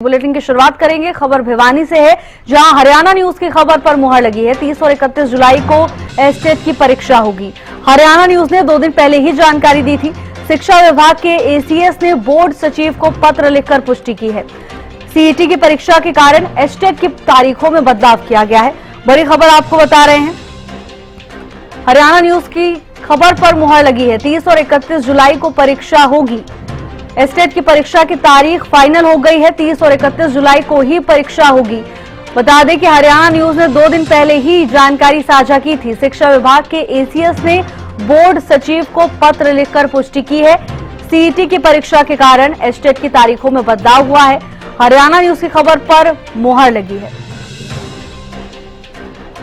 Bulletin की शुरुआत करेंगे। खबर भिवानी से है, जहां हरियाणा न्यूज की खबर पर मुहर लगी है। 30 और 31 जुलाई को एस्टेट की परीक्षा होगी। हरियाणा न्यूज ने 2 दिन पहले ही जानकारी दी थी। शिक्षा विभाग के एसीएस ने बोर्ड सचिव को पत्र लिखकर पुष्टि की है। सीईटी की परीक्षा के कारण एस्टेट की तारीखों में बदलाव किया गया है। बड़ी खबर आपको बता रहे हैं, हरियाणा न्यूज की खबर पर मुहर लगी है। 30 और 31 जुलाई को परीक्षा होगी। एस्टेट की परीक्षा की तारीख फाइनल हो गई है। 30 और 31 जुलाई को ही परीक्षा होगी। बता दें कि हरियाणा न्यूज ने 2 दिन पहले ही जानकारी साझा की थी। शिक्षा विभाग के एसीएस ने बोर्ड सचिव को पत्र लिखकर पुष्टि की है। सीईटी की परीक्षा के कारण एस्टेट की तारीखों में बदलाव हुआ है। हरियाणा न्यूज की खबर पर मुहर लगी है।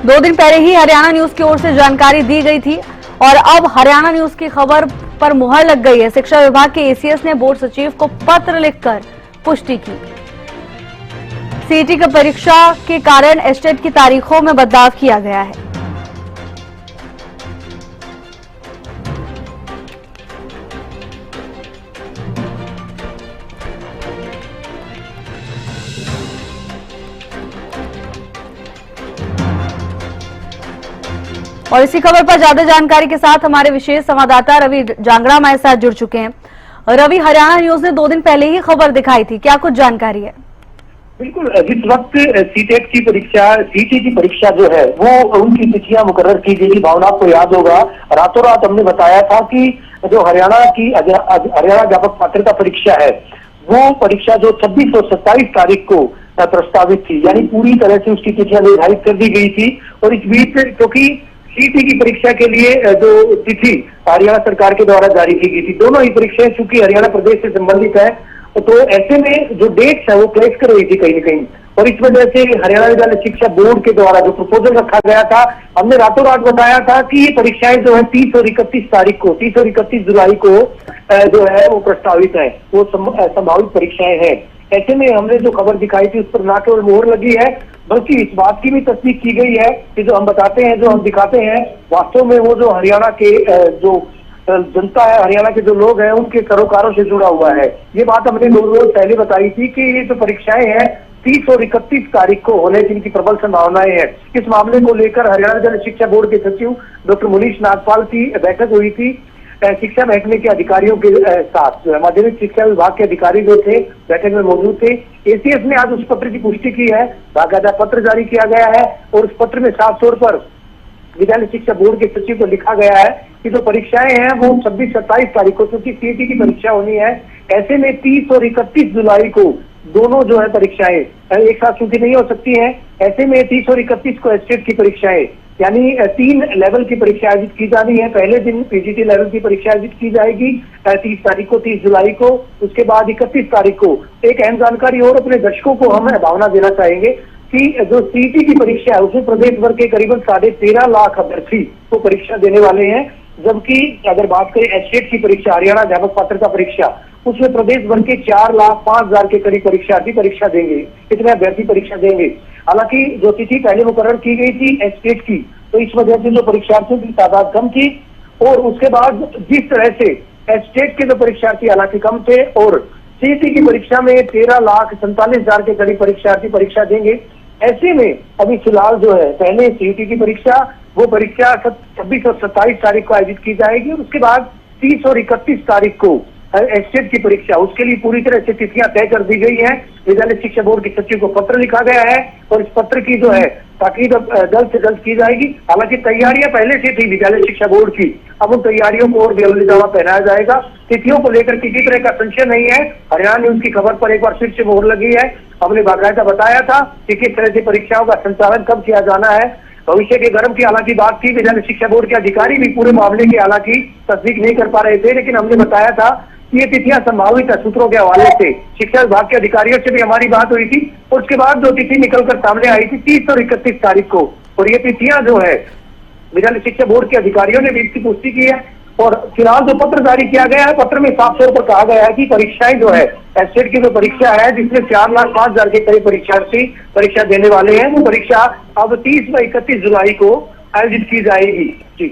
2 दिन पहले ही हरियाणा न्यूज की ओर से जानकारी दी गई थी और अब हरियाणा न्यूज की खबर पर मुहर लग गई है। शिक्षा विभाग के एसीएस ने बोर्ड सचिव को पत्र लिखकर पुष्टि की। सीईटी की परीक्षा के कारण एस्टेट की तारीखों में बदलाव किया गया है। और इसी खबर पर ज्यादा जानकारी के साथ हमारे विशेष संवाददाता रवि जांगड़ा हमारे साथ जुड़ चुके हैं। रवि, हरियाणा न्यूज ने 2 दिन पहले ही खबर दिखाई थी, क्या कुछ जानकारी है? बिल्कुल, जिस वक्त सीटेट की परीक्षा, सीटी की परीक्षा जो है वो उनकी तिथियां मुकर्रर की गई। भावना आपको याद होगा, रातों रात हमने बताया था कि जो हरियाणा अध्यापक पात्रता परीक्षा है वो परीक्षा जो 26 और 27 तारीख को प्रस्तावित थी, यानी पूरी तरह से उसकी तिथियां निर्धारित कर दी गई थी। और इस बीच क्योंकि सीटी की परीक्षा के लिए जो तिथि हरियाणा सरकार के द्वारा जारी की गई थी, दोनों ही परीक्षाएं चूंकि हरियाणा प्रदेश से संबंधित है, तो ऐसे में जो डेट्स है वो क्लैश कर रही थी कहीं न कहीं। और इस वजह से हरियाणा विद्यालय शिक्षा बोर्ड के द्वारा जो प्रपोजल रखा गया था, हमने रातों रात बताया था कि ये परीक्षाएं जो है 30 और 31 तारीख को, 30 और 31 जुलाई को जो है वो प्रस्तावित है, वो संभावित परीक्षाएं हैं। ऐसे में हमने जो खबर दिखाई थी उस पर न केवल मोहर लगी है, बल्कि इस बात की भी तस्दीक की गई है कि जो हम बताते हैं, जो हम दिखाते हैं, वास्तव में वो जो हरियाणा के जो जनता है, हरियाणा के जो लोग हैं, उनके सरोकारों से जुड़ा हुआ है। ये बात हमने 2 रोज पहले बताई थी कि ये जो परीक्षाएं हैं 30 और 31 तारीख को होने जिनकी प्रबल संभावनाएं हैं। इस मामले को लेकर हरियाणा विद्यालय शिक्षा बोर्ड के सचिव डॉक्टर मुनीश नागपाल की बैठक हुई थी शिक्षा महकमे के अधिकारियों के साथ। माध्यमिक शिक्षा विभाग के अधिकारी जो थे बैठक में मौजूद थे। एसीएस ने आज उस पत्र की पुष्टि की है, बाकायदा पत्र जारी किया गया है और उस पत्र में साफ तौर पर विद्यालय शिक्षा बोर्ड के सचिव को लिखा गया है कि जो परीक्षाएं हैं वो 26-27 तारीख को, क्योंकि सीईटी की परीक्षा होनी है, ऐसे में 30 और 31 जुलाई को दोनों जो है परीक्षाएं एक साथ चूंकि नहीं हो सकती हैं, ऐसे में 30 और 31 को एस्टेट की परीक्षाएं, यानी 3 लेवल की परीक्षा आयोजित की जानी है। पहले दिन पीजीटी लेवल की परीक्षा आयोजित की जाएगी 30 तारीख को, 30 जुलाई को। उसके बाद 31 तारीख को एक अहम जानकारी और अपने दर्शकों को हम भावना देना चाहेंगे कि जो सीईटी की परीक्षा है उसमें प्रदेश भर के करीबन 13.5 लाख अभ्यर्थी को परीक्षा देने वाले हैं, जबकि अगर बात करें एस्टेट की परीक्षा, हरियाणा अध्यापक पात्रता परीक्षा, उसमें प्रदेश भर के 4,05,000 के करीब परीक्षार्थी परीक्षा देंगे, इतने अभ्यर्थी परीक्षा देंगे। हालांकि जो तिथि पहले मुकर्रर की गई थी एस्टेट की, तो इस वजह से जो परीक्षार्थियों की तादाद कम थी और उसके बाद जिस तरह से एस्टेट के जो परीक्षार्थी हालांकि कम थे और सीईटी की परीक्षा में 13,47,000 के करीब परीक्षार्थी परीक्षा देंगे, ऐसे में अभी फिलहाल जो है पहले सीईटी की परीक्षा, वो परीक्षा 26 और 27 तारीख को आयोजित की जाएगी और उसके बाद 30 और 31 तारीख को एस्टेट की परीक्षा, उसके लिए पूरी तरह से तिथियां तय कर दी गई हैं। विद्यालय शिक्षा बोर्ड के सचिव को पत्र लिखा गया है और इस पत्र की जो है ताकीद जल्द से जल्द की जाएगी। हालांकि तैयारियां पहले से थी विद्यालय शिक्षा बोर्ड की, अब उन तैयारियों को और जल्दी दावा पहनाया जाएगा। तिथियों को लेकर किसी तरह का संशय नहीं है। हरियाणा न्यूज की खबर पर एक बार फिर से मोहर लगी है। हमने बाकायदा बताया था कि किस तरह से परीक्षाओं का संचालन कब किया जाना है। भविष्य के गर्भ की हालांकि बात थी, विद्यालय शिक्षा बोर्ड के अधिकारी भी पूरे मामले की हालांकि तस्दीक नहीं कर पा रहे थे, लेकिन हमने बताया था कि ये तिथियां संभावित है। सूत्रों के हवाले से शिक्षा विभाग के अधिकारियों से भी हमारी बात हुई थी और उसके बाद जो तिथि निकलकर सामने आई थी 30 और 31 तारीख को, और ये तिथियां जो है विद्यालय शिक्षा बोर्ड के अधिकारियों ने भी इसकी पुष्टि की है। और फिलहाल जो पत्र जारी किया गया है, पत्र में साफ तौर पर कहा गया है कि परीक्षाएं जो है एस्टेट की जो परीक्षा है जिसमें 4,05,000 के करीब परीक्षार्थी परीक्षा देने वाले हैं, वो परीक्षा अब 30 व 31 जुलाई को आयोजित की जाएगी। जी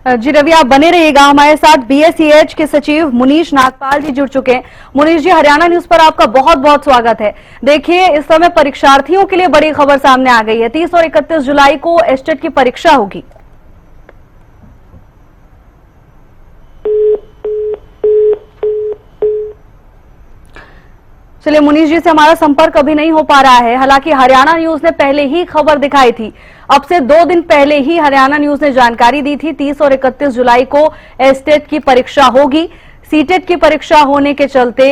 जी रवि, आप बने रहिएगा हमारे साथ। बीएसईएच के सचिव मुनीश नागपाल जी जुड़ चुके हैं। मुनीश जी, हरियाणा न्यूज पर आपका बहुत बहुत स्वागत है। देखिए, इस समय परीक्षार्थियों के लिए बड़ी खबर सामने आ गई है। 30 और 31 जुलाई को एस्टेट की परीक्षा होगी। चलिए, मुनीश जी से हमारा संपर्क अभी नहीं हो पा रहा है। हालांकि हरियाणा न्यूज ने पहले ही खबर दिखाई थी। अब से 2 दिन पहले ही हरियाणा न्यूज ने जानकारी दी थी 30 और 31 जुलाई को एस्टेट की परीक्षा होगी। सीटेट की परीक्षा होने के चलते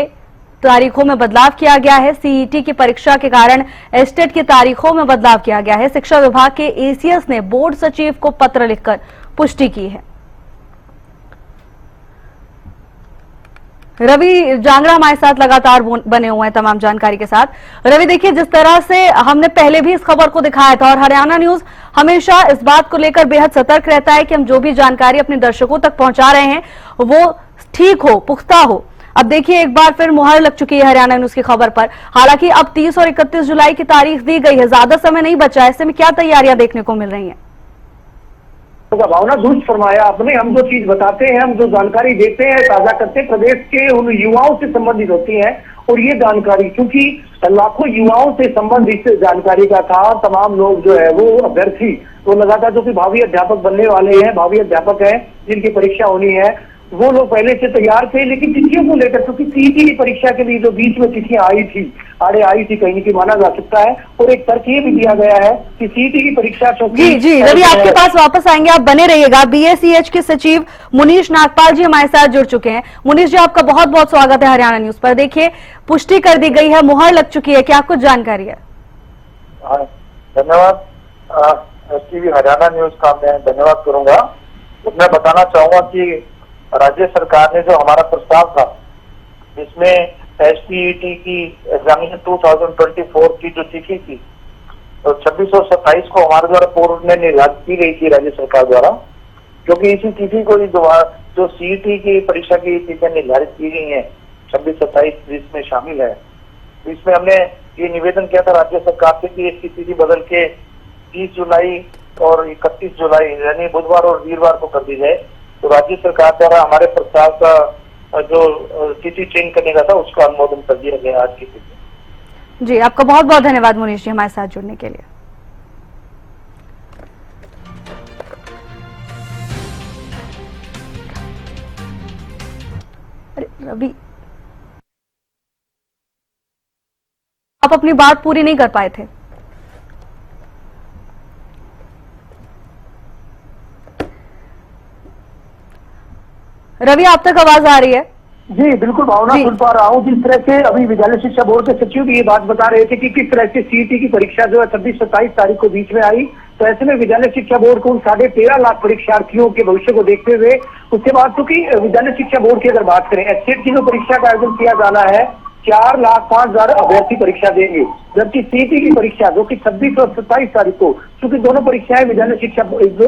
तारीखों में बदलाव किया गया है। सीईटी की परीक्षा के कारण एस्टेट की तारीखों में बदलाव किया गया है। शिक्षा विभाग के एसीएस ने बोर्ड सचिव को पत्र लिखकर पुष्टि की है। रवि जांगड़ा हमारे साथ लगातार बने हुए हैं तमाम जानकारी के साथ। रवि, देखिए, जिस तरह से हमने पहले भी इस खबर को दिखाया था और हरियाणा न्यूज हमेशा इस बात को लेकर बेहद सतर्क रहता है कि हम जो भी जानकारी अपने दर्शकों तक पहुंचा रहे हैं वो ठीक हो, पुख्ता हो। अब देखिए, एक बार फिर मुहर लग चुकी है हरियाणा न्यूज की खबर पर। हालांकि अब 30 और 31 जुलाई की तारीख दी गई है, ज्यादा समय नहीं बचा है। ऐसे में क्या तैयारियां देखने को मिल रही है? भावना दुरुस्त फरमाया आपने। हम जो चीज बताते हैं, हम जो जानकारी देते हैं, साझा करते हैं, प्रदेश के उन युवाओं से संबंधित होती है। और ये जानकारी क्योंकि लाखों युवाओं से संबंधित जानकारी का था, तमाम लोग जो है वो अभ्यर्थी तो लगातार जो कि भावी अध्यापक बनने वाले हैं, भावी अध्यापक हैं जिनकी परीक्षा होनी है, वो लोग पहले से तैयार थे। लेकिन तिथियों को लेकर, क्योंकि सीईटी की परीक्षा के लिए जो बीच में तिथियां आई थी, आड़े आई थी, कहीं की माना जा सकता है। और एक तर्क ये भी दिया गया है कि सीईटी की परीक्षा जी रवि, आपके पास वापस आएंगे, आप बने रहिएगा। बीएसईएच के सचिव मुनीश नागपाल जी हमारे साथ जुड़ चुके हैं। मुनीश जी, आपका बहुत बहुत स्वागत है हरियाणा न्यूज पर। देखिए, पुष्टि कर दी गई है, मुहर लग चुकी है, क्या कुछ जानकारी है? धन्यवाद। टीवी हरियाणा न्यूज का मैं धन्यवाद करूंगा। मैं बताना चाहूंगा कि राज्य सरकार ने जो हमारा प्रस्ताव था, जिसमें एसटीईटी की एग्जामिनेशन 2024 की जो तिथि थी, तो 26 और 27 को हमारे द्वारा पूर्व में निर्धारित की गई थी राज्य सरकार द्वारा, क्योंकि इसी तिथि को जो सीईटी की परीक्षा की तिथियां निर्धारित की गई हैं 26-27 जिसमें शामिल है। इसमें हमने ये निवेदन किया था राज्य सरकार से कि इसकी तिथि बदल के 30 जुलाई और 31 जुलाई यानी बुधवार और वीरवार को कर दी जाए। तो राज्य सरकार द्वारा हमारे प्रस्ताव का जो तिथि चेंज करने का था उसका अनुमोदन कर दिया गया आज की तिथि। जी, आपका बहुत बहुत धन्यवाद मुनीश जी हमारे साथ जुड़ने के लिए। अरे रवि, आप अपनी बात पूरी नहीं कर पाए थे। रवि, आप तक आवाज आ रही है? जी बिल्कुल भावना, सुन पा रहा हूँ। जिस तरह से अभी विद्यालय शिक्षा बोर्ड के सचिव भी ये बात बता रहे थे कि किस तरह से सीईटी की परीक्षा जो है 26-27 तारीख को बीच में आई, तो ऐसे में विद्यालय शिक्षा बोर्ड को उन 13.5 लाख परीक्षार्थियों के भविष्य को देखते हुए, उसके बाद क्योंकि विद्यालय शिक्षा बोर्ड की अगर बात करें, एस्टेट की जो परीक्षा का आयोजन किया जाना है, 4,05,000 अभ्यर्थी परीक्षा देंगे। जबकि सीईटी की परीक्षा जो कि 26 और 27 तारीख को, क्योंकि दोनों परीक्षाएं विद्यालय शिक्षा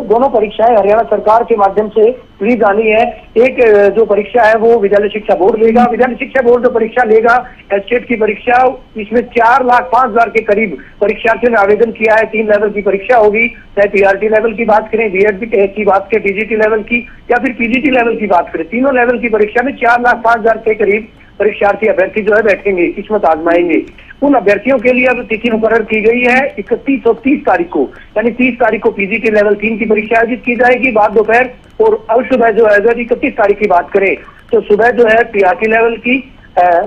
दोनों परीक्षाएं हरियाणा सरकार के माध्यम से ली जानी है। एक जो परीक्षा है वो विद्यालय शिक्षा बोर्ड लेगा। विद्यालय शिक्षा बोर्ड जो परीक्षा लेगा एस्टेट की परीक्षा, इसमें 4,05,000 के करीब परीक्षार्थियों ने आवेदन किया है। 3 लेवल की परीक्षा होगी, चाहे पीआरटी लेवल की बात करें, बीएड की बात करें, टीजीटी लेवल की या फिर पीजीटी लेवल की बात करें, तीनों लेवल की परीक्षा में 4,05,000 के करीब परीक्षार्थी अभ्यर्थी जो है बैठेंगे, किस्मत आजमाएंगे। उन अभ्यर्थियों के लिए अब तिथि मुकर्रर की गई है 31 और 30 तारीख को, यानी 30 तारीख को पीजीटी लेवल 3 की परीक्षा आयोजित की जाएगी बाद दोपहर, और अब सुबह जो है अगर 31 तारीख की बात करें तो सुबह जो है पीआरटी लेवल की,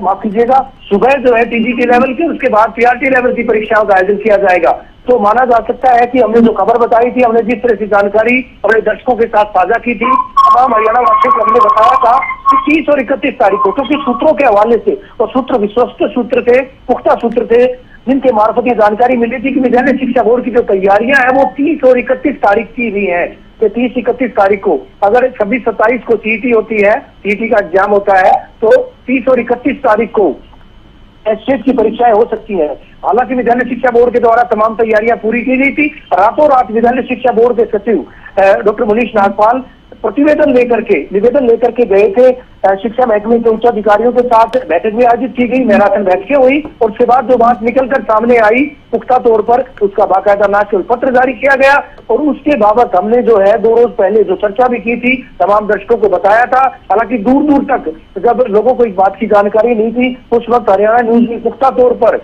माफ कीजिएगा, सुबह जो है टीजीटी लेवल की, उसके बाद पीआरटी लेवल की परीक्षाओं का आयोजन किया जाएगा। तो माना जा सकता है कि हमने जो खबर बताई थी, हमने जिस तरह से जानकारी अपने दर्शकों के साथ साझा की थी, तमाम हरियाणा वासियों को हमने बताया था कि 30 और 31 तारीख को, क्योंकि सूत्रों के हवाले से, और सूत्र विश्वस्त सूत्र थे, पुख्ता सूत्र थे, जिनके मार्फत ये जानकारी मिली थी कि विद्यालय शिक्षा बोर्ड की जो तैयारियां हैं वो 30 और 31 तारीख की भी है। कि 30-31 तारीख को, अगर 26-27 को सीईटी होती है, सीईटी का एग्जाम होता है, तो 30 और 31 तारीख को एस्टेट की परीक्षाएं हो सकती है। हालांकि विद्यालय शिक्षा बोर्ड के द्वारा तमाम तैयारियां पूरी की गई थी। रातों रात विद्यालय शिक्षा बोर्ड के सचिव डॉक्टर मुनीश नागपाल प्रतिवेदन निवेदन लेकर के गए थे। शिक्षा महकमे के उच्च अधिकारियों के साथ बैठक भी आयोजित की गई, मैराथन बैठकें हुई और उसके बाद जो बात निकलकर सामने आई पुख्ता तौर पर उसका बाकायदा नाचल पत्र जारी किया गया और उसके बाबत हमने जो है 2 रोज पहले जो चर्चा भी की थी, तमाम दर्शकों को बताया था। हालांकि दूर दूर तक जब लोगों को इस बात की जानकारी नहीं थी, उस वक्त हरियाणा न्यूज ने पुख्ता तौर पर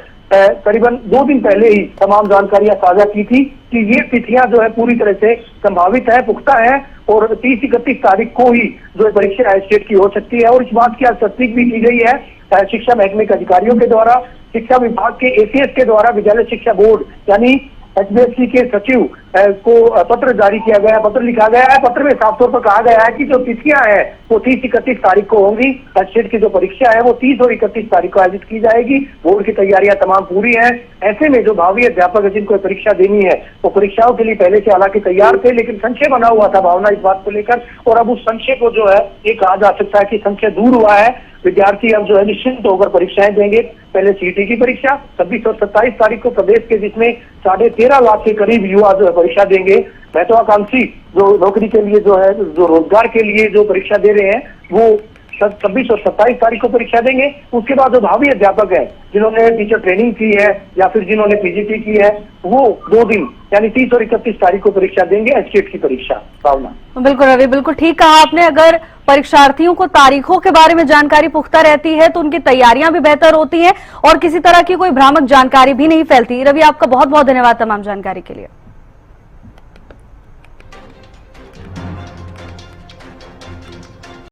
करीबन 2 दिन पहले ही तमाम जानकारियां साझा की थी कि ये तिथियां जो है पूरी तरह से संभावित है, पुख्ता है और 30-31 तारीख को ही जो परीक्षा है स्टेट की हो सकती है। और इस बात की आज तस्दीक भी की गई है शिक्षा महकमे के अधिकारियों के द्वारा, शिक्षा विभाग के एसीएस के द्वारा विद्यालय शिक्षा बोर्ड यानी एचबीएससी के सचिव को पत्र जारी किया गया, पत्र लिखा गया है। पत्र में साफ तौर पर कहा गया है कि जो तिथियां हैं वो 30-31 तारीख को होंगी। स्टेट की जो परीक्षा है वो 30 और 31 तारीख को आयोजित की जाएगी। बोर्ड की तैयारियां तमाम पूरी हैं। ऐसे में जो भावी अध्यापक जिनको परीक्षा देनी है वो परीक्षाओं के लिए पहले से हालांकि तैयार थे, लेकिन संशय बना हुआ था भावना इस बात को लेकर, और अब उस संशय को जो है ये कहा जा सकता है कि संशय दूर हुआ है। विद्यार्थी अब जो है निश्चिंत होकर परीक्षाएं देंगे। पहले सीईटी की परीक्षा 26 और 27 तारीख को प्रदेश के जिसमें 13.5 लाख के करीब युवा जो है परीक्षा देंगे। महत्वाकांक्षी जो नौकरी के लिए जो है जो रोजगार के लिए जो परीक्षा दे रहे हैं वो 26 और 27 तारीख को परीक्षा देंगे। उसके बाद जो भावी अध्यापक है जिन्होंने टीचर ट्रेनिंग की है या फिर जिन्होंने पीजीटी की है वो 2 दिन यानी 30 और 31 तारीख को परीक्षा देंगे एचटेट की परीक्षा। भावना बिल्कुल रवि, बिल्कुल ठीक कहा आपने। अगर परीक्षार्थियों को तारीखों के बारे में जानकारी पुख्ता रहती है तो उनकी तैयारियां भी बेहतर होती हैं और किसी तरह की कोई भ्रामक जानकारी भी नहीं फैलती। रवि, आपका बहुत बहुत धन्यवाद तमाम जानकारी के लिए।